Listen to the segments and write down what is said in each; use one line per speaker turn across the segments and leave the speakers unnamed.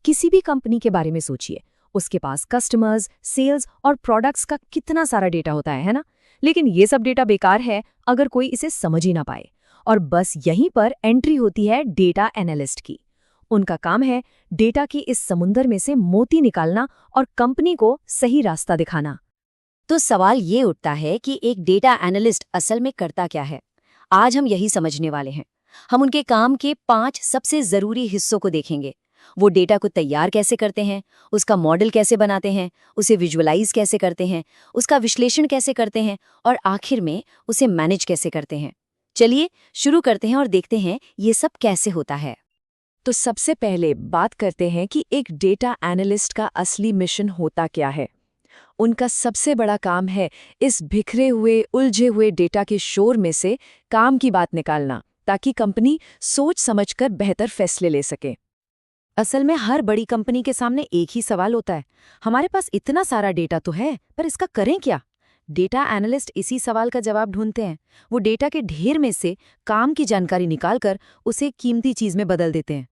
किसी भी कंपनी के बारे में सोचिए, उसके पास कस्टमर्स, सेल्स और प्रोडक्ट्स का कितना सारा डेटा होता है ना? लेकिन ये सब डेटा बेकार है अगर कोई इसे समझ ही ना पाए। और बस यहीं पर एंट्री होती है डेटा एनालिस्ट की। उनका काम है डेटा की इस समुंदर में से मोती निकालना और कंपनी को सही रास्ता दिखाना।
तो सवाल ये उठता है कि एक डेटा एनालिस्ट असल में करता क्या है। आज हम यही समझने वाले हैं। हम उनके काम के 5 सबसे जरूरी हिस्सों को देखेंगे। वो डेटा को तैयार कैसे करते हैं, उसका मॉडल कैसे बनाते हैं, उसे विजुअलाइज कैसे करते हैं, उसका विश्लेषण कैसे करते हैं और आखिर में उसे मैनेज कैसे करते हैं। चलिए शुरू करते हैं और देखते हैं ये सब कैसे होता है।
तो सबसे पहले बात करते हैं कि एक डेटा एनालिस्ट का असली मिशन होता क्या है। उनका सबसे बड़ा काम है इस बिखरे हुए, उलझे हुए डेटा के शोर में से काम की बात निकालना, ताकि कंपनी सोच समझकर बेहतर फैसले ले सके। असल में हर बड़ी कंपनी के सामने एक ही सवाल होता है, हमारे पास इतना सारा डेटा तो है, पर इसका करें क्या? डेटा एनालिस्ट इसी सवाल का जवाब ढूंढते हैं। वो डेटा के ढेर में से काम की जानकारी निकालकर उसे कीमती चीज में बदल देते हैं।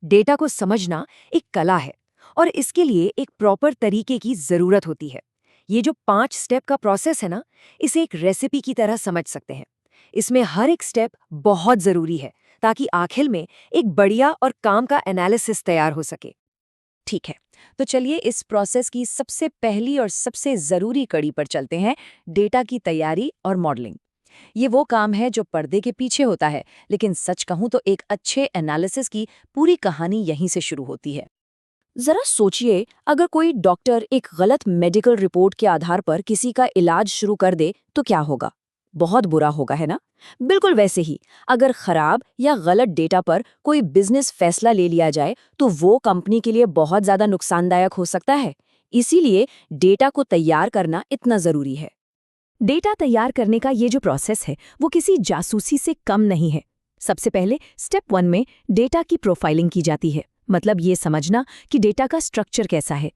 डेटा को समझना एक कला है और इसके लिए एक प्रॉपर तरीके की जरूरत होती है। ये जो 5 स्टेप का प्रोसेस है ना, इसे एक रेसिपी की तरह समझ सकते हैं। इसमें हर एक स्टेप बहुत जरूरी है ताकि आखिर में एक बढ़िया और काम का एनालिसिस तैयार हो सके। ठीक है, तो चलिए इस प्रोसेस की सबसे पहली और सबसे जरूरी कड़ी पर चलते हैं, डेटा की तैयारी और मॉडलिंग। ये वो काम है जो पर्दे के पीछे होता है, लेकिन सच कहूं तो एक अच्छे एनालिसिस की पूरी कहानी यहीं से शुरू होती है। जरा सोचिए, अगर कोई डॉक्टर एक गलत मेडिकल रिपोर्ट के आधार पर किसी का इलाज शुरू कर दे तो क्या होगा? बहुत बुरा होगा, है ना? बिल्कुल वैसे ही अगर खराब या गलत डेटा पर कोई बिजनेस फैसला ले लिया जाए तो वो कंपनी के लिए बहुत ज्यादा नुकसानदायक हो सकता है। इसीलिए डेटा को तैयार करना इतना जरूरी है। डेटा तैयार करने का ये जो प्रोसेस है वो किसी जासूसी से कम नहीं है। सबसे पहले स्टेप 1 में डेटा की प्रोफाइलिंग की जाती है, मतलब ये समझना कि डेटा का स्ट्रक्चर कैसा है।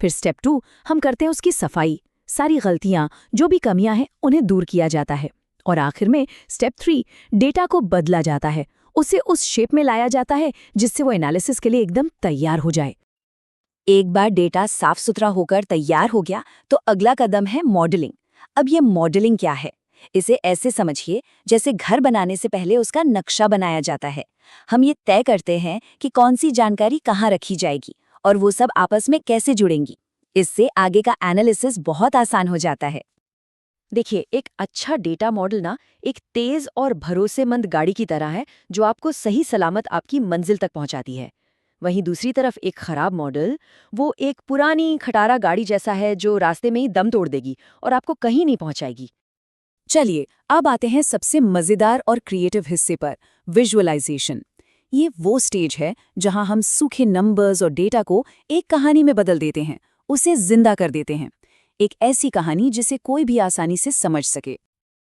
फिर स्टेप 2 हम करते हैं उसकी सफाई, सारी गलतियां, जो भी कमियां हैं उन्हें दूर किया जाता है। और आखिर में स्टेप 3 डेटा को बदला जाता है, उसे उस शेप में लाया जाता है जिससे वो एनालिसिस के लिए एकदम तैयार हो जाए। एक बार डेटा साफ सुथरा होकर तैयार हो गया तो अगला कदम है मॉडलिंग। अब ये मॉडलिंग क्या है? इसे ऐसे समझिए जैसे घर बनाने से पहले उसका नक्शा बनाया जाता है। हम ये तय करते हैं कि कौन सी जानकारी कहाँ रखी जाएगी और वो सब आपस में कैसे जुड़ेंगी। इससे आगे का एनालिसिस बहुत आसान हो जाता है। देखिए, एक अच्छा डेटा मॉडल ना एक तेज और भरोसेमंद गाड़ी की तरह है जो आपको सही सलामत आपकी मंजिल तक पहुंचाती है। वहीं दूसरी तरफ एक खराब मॉडल, वो एक पुरानी खटारा गाड़ी जैसा है जो रास्ते में ही दम तोड़ देगी और आपको कहीं नहीं पहुंचाएगी। चलिए अब आते हैं सबसे मजेदार और क्रिएटिव हिस्से पर, विजुअलाइजेशन। ये वो स्टेज है जहां हम सूखे नंबर्स और डेटा को एक कहानी में बदल देते हैं, उसे जिंदा कर देते हैं। एक ऐसी कहानी जिसे कोई भी आसानी से समझ सके।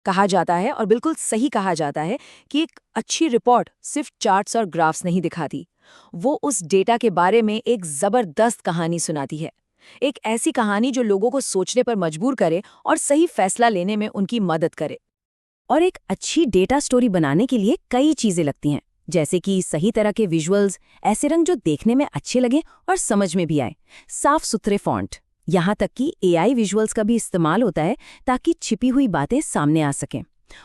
कहा जाता है, और बिल्कुल सही कहा जाता है, कि एक अच्छी रिपोर्ट सिर्फ चार्ट्स और ग्राफ्स नहीं दिखाती, वो उस डेटा के बारे में एक जबरदस्त कहानी सुनाती है। एक ऐसी कहानी जो लोगों को सोचने पर मजबूर करे और सही फैसला लेने में उनकी मदद करे। और एक अच्छी डेटा स्टोरी बनाने के लिए कई चीजें लगती हैं, जैसे कि सही तरह के विजुअल्स, ऐसे रंग जो देखने में अच्छे लगे और समझ में भी आए, साफ सुथरे फॉन्ट, यहाँ तक कि एआई विजुअल्स का भी इस्तेमाल होता है ताकि छिपी हुई बातें सामने आ सकें।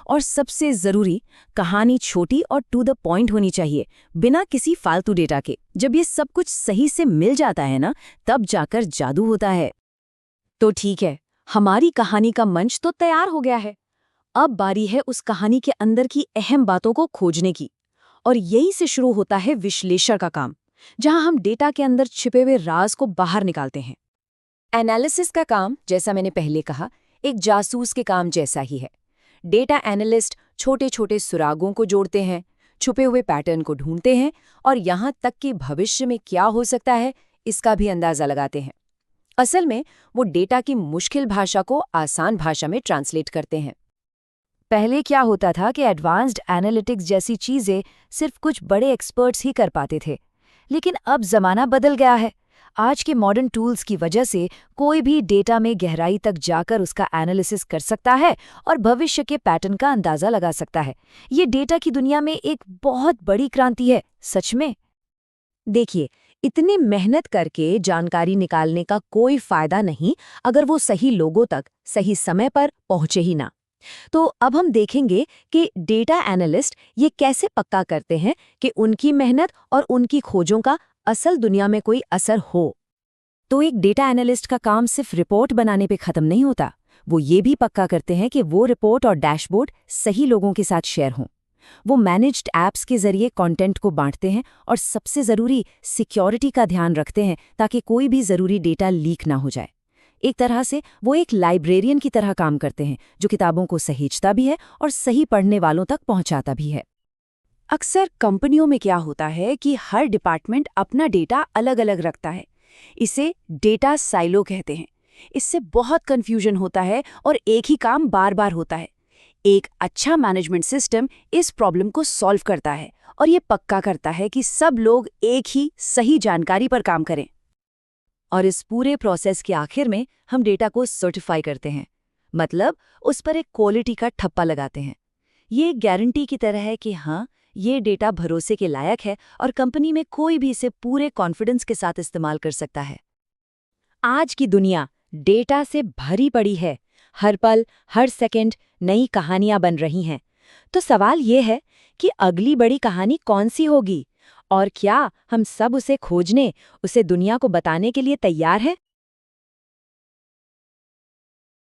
और सबसे जरूरी, कहानी छोटी और टू द पॉइंट होनी चाहिए, बिना किसी फालतू डेटा के। जब ये सब कुछ सही से मिल जाता है ना, तब जाकर जादू होता है। तो ठीक है, हमारी कहानी का मंच तो तैयार हो गया है। अब बारी है उस कहानी के अंदर की अहम बातों को खोजने की। और यहीं से शुरू होता है विश्लेषण का काम, जहां हम डेटा के अंदर छिपे हुए राज को बाहर निकालते हैं। एनालिसिस का काम, जैसा मैंने पहले कहा, एक जासूस के काम जैसा ही है। डेटा एनालिस्ट छोटे छोटे सुरागों को जोड़ते हैं, छुपे हुए पैटर्न को ढूंढते हैं और यहाँ तक कि भविष्य में क्या हो सकता है इसका भी अंदाजा लगाते हैं। असल में वो डेटा की मुश्किल भाषा को आसान भाषा में ट्रांसलेट करते हैं। पहले क्या होता था कि एडवांस्ड एनालिटिक्स जैसी चीजें सिर्फ कुछ बड़े एक्सपर्ट्स ही कर पाते थे, लेकिन अब जमाना बदल गया है। आज के मॉडर्न टूल्स की वजह से कोई भी डेटा में गहराई तक जाकर उसका एनालिसिस कर सकता है और भविष्य के पैटर्न का अंदाजा लगा सकता है। ये डेटा की दुनिया में एक बहुत बड़ी क्रांति है, सच में। देखिए, इतनी मेहनत करके जानकारी निकालने का कोई फायदा नहीं अगर वो सही लोगों तक सही समय पर पहुंचे ही ना। तो अब हम देखेंगे कि डेटा एनालिस्ट ये कैसे पक्का करते हैं कि उनकी मेहनत और उनकी खोजों का असल दुनिया में कोई असर हो।
तो एक डेटा एनालिस्ट का काम सिर्फ रिपोर्ट बनाने पे खत्म नहीं होता। वो ये भी पक्का करते हैं कि वो रिपोर्ट और डैशबोर्ड सही लोगों के साथ शेयर हों। वो मैनेज्ड ऐप्स के जरिए कंटेंट को बांटते हैं और सबसे ज़रूरी सिक्योरिटी का ध्यान रखते हैं ताकि कोई भी ज़रूरी डेटा लीक ना हो जाए। एक तरह से वो एक लाइब्रेरियन की तरह काम करते हैं जो किताबों को सहेजता भी है और सही पढ़ने वालों तक पहुंचाता भी है।
अक्सर कंपनियों में क्या होता है कि हर डिपार्टमेंट अपना डेटा अलग अलग रखता है। इसे डेटा साइलो कहते हैं। इससे बहुत कंफ्यूजन होता है और एक ही काम बार बार होता है। एक अच्छा मैनेजमेंट सिस्टम इस प्रॉब्लम को सॉल्व करता है और ये पक्का करता है कि सब लोग एक ही सही जानकारी पर काम करें।
और इस पूरे प्रोसेस के आखिर में हम डेटा को सर्टिफाई करते हैं, मतलब उस पर एक क्वालिटी का ठप्पा लगाते हैं। ये एक गारंटी की तरह है कि हाँ, ये डेटा भरोसे के लायक है और कंपनी में कोई भी इसे पूरे कॉन्फिडेंस के साथ इस्तेमाल कर सकता है। आज की दुनिया डेटा से भरी पड़ी है। हर पल, हर सेकंड नई कहानियां बन रही हैं। तो सवाल ये है कि अगली बड़ी कहानी कौन सी होगी और क्या हम सब उसे खोजने, उसे दुनिया को बताने के लिए तैयार हैं?